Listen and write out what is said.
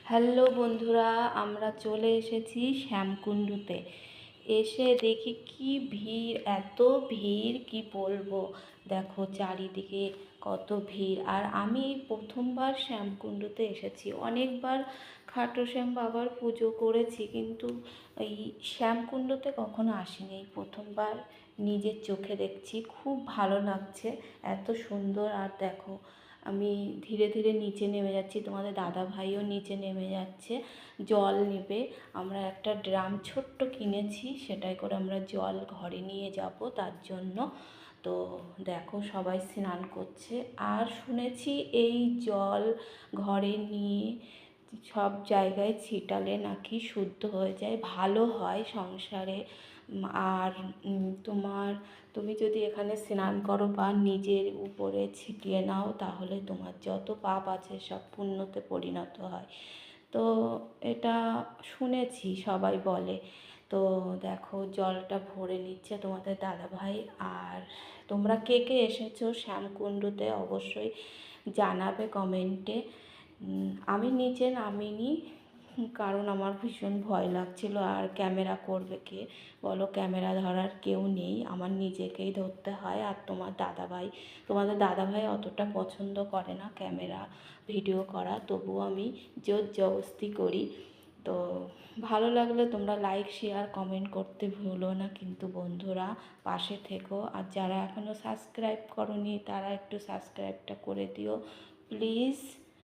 Hello বন্ধুরা, আমরা চলে এসেছি শ্যামকুণ্ডুতে। এসে দেখি কি ভিড়, এত ভিড় কি বলবো। দেখো চারিদিকে কত ভিড়। আর আমি এই প্রথমবার শ্যামকুণ্ডুতে এসেছি। অনেকবার খাটু শ্যাম বাবার পুজো করেছি, কিন্তু এই শ্যামকুণ্ডুতে কখনো আসিনি। এই প্রথমবার নিজের চোখে দেখছি, খুব ভালো লাগছে, এত সুন্দর। আর দেখো আমি ধীরে ধীরে নিচে নেমে যাচ্ছি, তোমাদের দাদা ভাইও নিচে নেমে যাচ্ছে জল নেবে। আমরা একটা ড্রাম ছোট্ট কিনেছি, সেটাই করে আমরা জল ঘরে নিয়ে যাব তার জন্য। তো দেখো সবাই স্নান করছে। আর শুনেছি এই জল ঘরে নিয়ে সব জায়গায় ছিটালে নাকি শুদ্ধ হয়ে যায়, ভালো হয় সংসারে। আর তুমি যদি এখানে স্নান করো বা নিজের উপরে ছিটিয়ে নাও, তাহলে তোমার যত পাপ আছে সব পুণ্যতে পরিণত হয়। তো এটা শুনেছি, সবাই বলে। তো দেখো জলটা ভরে নিচ্ছে তোমাদের দাদাভাই। আর তোমরা কে কে এসেছো শ্যামকুণ্ডুতে অবশ্যই জানাবে কমেন্টে। আমি নিচে নামিনি, কারণ আমার ভীষণ ভয় লাগছিল। আর ক্যামেরা করবে কে বলো, ক্যামেরা ধরার কেউ নেই, আমার নিজেকেই ধরতে হয়। আর তোমাদের দাদাভাই অতটা পছন্দ করে না ক্যামেরা ভিডিও করা, তবুও আমি জোর জবরদস্তি করি। তো ভালো লাগলে তোমরা লাইক শেয়ার কমেন্ট করতে ভুলো না কিন্তু বন্ধুরা, পাশে থেকো। আর যারা এখনও সাবস্ক্রাইব করোনি তারা একটু সাবস্ক্রাইবটা করে দিও প্লিজ।